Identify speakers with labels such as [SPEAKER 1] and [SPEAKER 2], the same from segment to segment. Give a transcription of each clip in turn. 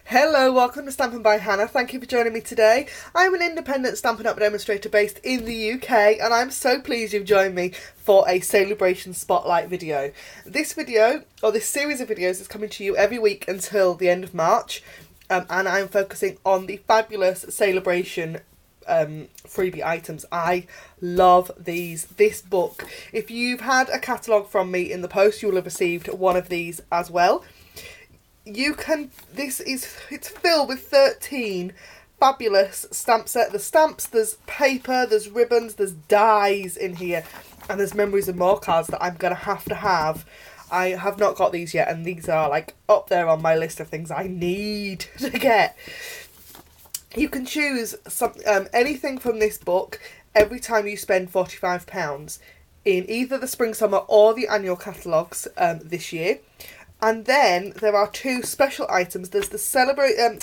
[SPEAKER 1] Hello, welcome to Stampin' by Hannah. Thank you for joining me today. I'm an independent Stampin' Up demonstrator based in the UK, and I'm so pleased you've joined me for a Sale-a-bration spotlight video. This video, or this series of videos, is coming to you every week until the end of March, and I'm focusing on the fabulous Sale-a-bration freebie items. I love this book. If you've had a catalogue from me in the post, you will have received one of these as well. It's filled with 13 fabulous stamp set. There's stamps, there's paper, there's ribbons, there's dies in here, and there's memories and more cards that I'm going to have. I have not got these yet, and these are like up there on my list of things I need to get. You can choose anything from this book every time you spend £45 in either the spring, summer or the annual catalogues this year. And then there are two special items. There's the Celebrate You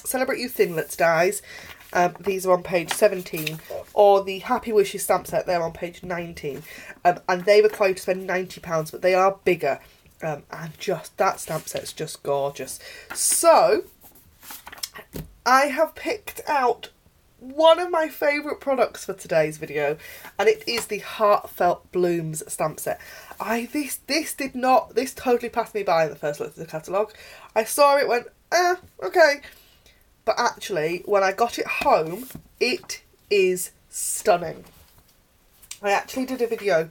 [SPEAKER 1] Thinlits dies. These are on page 17. Or the Happy Wishes stamp set. They're on page 19. And they require you to spend £90, but they are bigger. And just that stamp set's just gorgeous. So I have picked out one of my favourite products for today's video, and it is the Heartfelt Blooms stamp set. This totally passed me by in the first look at the catalogue. I saw it, went, okay. But actually, when I got it home, it is stunning. I actually did a video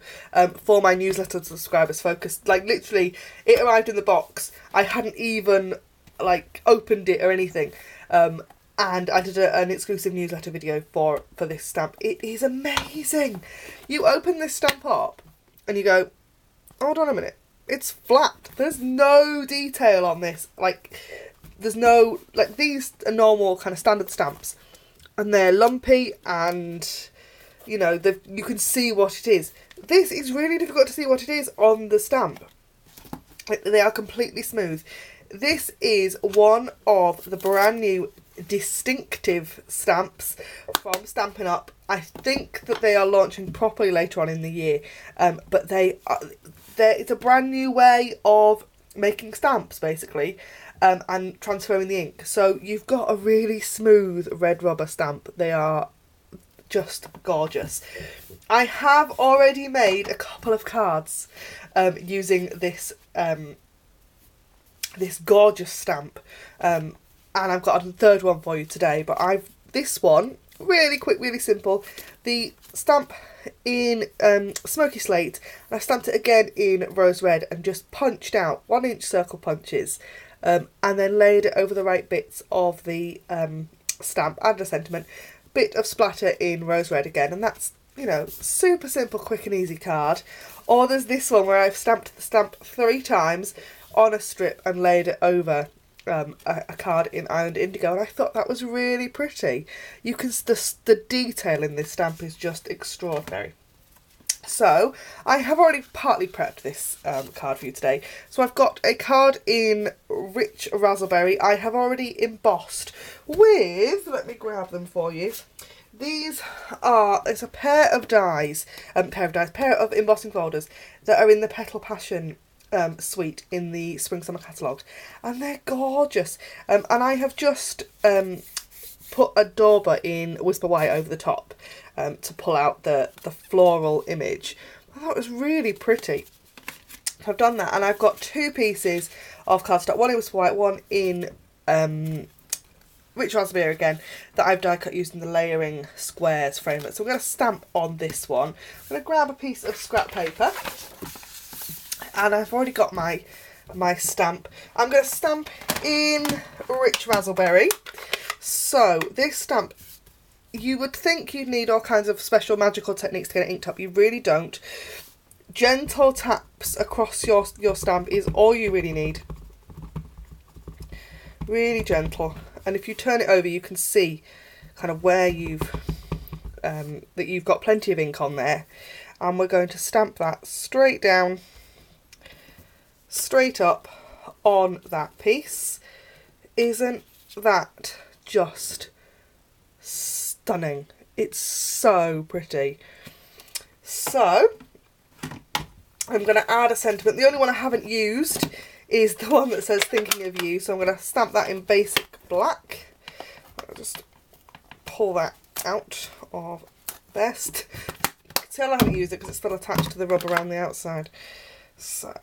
[SPEAKER 1] for my newsletter subscribers focused, like literally, it arrived in the box. I hadn't even like opened it or anything. And I did an exclusive newsletter video for this stamp. It is amazing. You open this stamp up and you go, hold on a minute, it's flat. There's no detail on this. Like, there's no, like, these are normal kind of standard stamps. And they're lumpy and, you know, you can see what it is. This is really difficult to see what it is on the stamp. Like, they are completely smooth. This is one of the brand new distinctive stamps from Stampin Up. I think that they are launching properly later on in the year, but it's a brand new way of making stamps basically, and transferring the ink. So you've got a really smooth red rubber stamp. They are just gorgeous. I have already made a couple of cards using this this gorgeous stamp, and I've got a third one for you today, but this one, really quick, really simple. The stamp in Smoky Slate, and I stamped it again in Rose Red and just punched out 1-inch circle punches, and then laid it over the right bits of the stamp, added a sentiment, bit of splatter in Rose Red again, and that's, you know, super simple, quick and easy card. Or there's this one where I've stamped the stamp 3 times on a strip and laid it over a card in Island Indigo, and I thought that was really pretty. You can the detail in this stamp is just extraordinary. So I have already partly prepped this card for you today. So I've got a card in Rich Razzleberry. I have already embossed with, let me grab them for you. These are, it's a pair of embossing folders that are in the Petal Passion suite in the Spring Summer catalogue, and they're gorgeous. And I have just put a dauber in Whisper White over the top to pull out the floral image. I thought it was really pretty. I've done that, and I've got 2 pieces of cardstock, one in Whisper White, one in Rich Raspberry again, that I've die cut using the layering squares framework. So I'm going to stamp on this one. I'm going to grab a piece of scrap paper, and I've already got my stamp. I'm going to stamp in Rich Razzleberry. So this stamp, you would think you'd need all kinds of special magical techniques to get it inked up. You really don't. Gentle taps across your stamp is all you really need. Really gentle. And if you turn it over, you can see kind of where that you've got plenty of ink on there. And we're going to stamp that straight down, straight up on that piece. Isn't that just stunning? It's so pretty. So I'm going to add a sentiment. The only one I haven't used is the one that says thinking of you, so I'm going to stamp that in basic black. I'll just pull that out of best. See, I haven't used it because it's still attached to the rubber around the outside. So,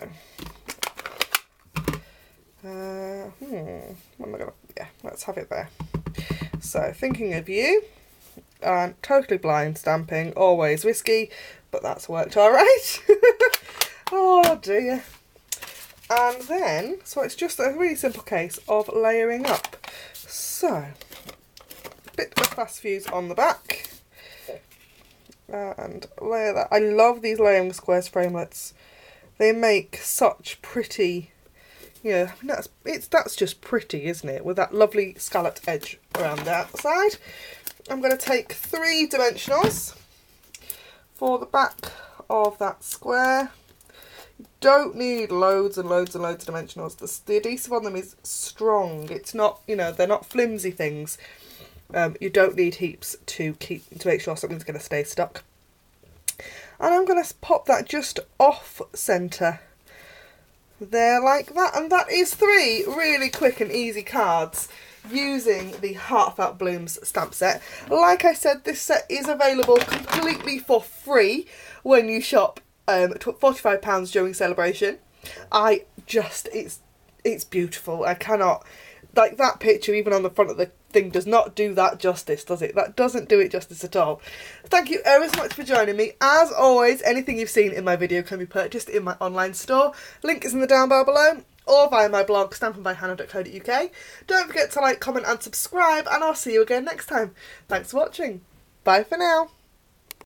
[SPEAKER 1] what am I gonna? Yeah, let's have it there. So, thinking of you, and totally blind stamping, always risky, but that's worked all right. Oh dear. And then, so it's just a really simple case of layering up. So, a bit of fast fuse on the back. And layer that. I love these layering squares framelets. They make such pretty, you know, I mean, that's just pretty, isn't it? With that lovely scalloped edge around the outside. I'm going to take 3 dimensionals for the back of that square. You don't need loads and loads and loads of dimensionals. The adhesive on them is strong. It's not, you know, they're not flimsy things. You don't need heaps to make sure something's going to stay stuck. And I'm going to pop that just off centre there like that. And that is 3 really quick and easy cards using the Heartfelt Blooms stamp set. Like I said, this set is available completely for free when you shop £45 during Sale-a-bration. It's beautiful. I cannot, like, that picture even on the front of the thing does not do that justice, does it? That doesn't do it justice at all. Thank you ever so much for joining me. As always, anything you've seen in my video can be purchased in my online store. Link is in the down bar below, or via my blog, StampinByHannah.co.uk. Don't forget to like, comment and subscribe, and I'll see you again next time. Thanks for watching. Bye for now.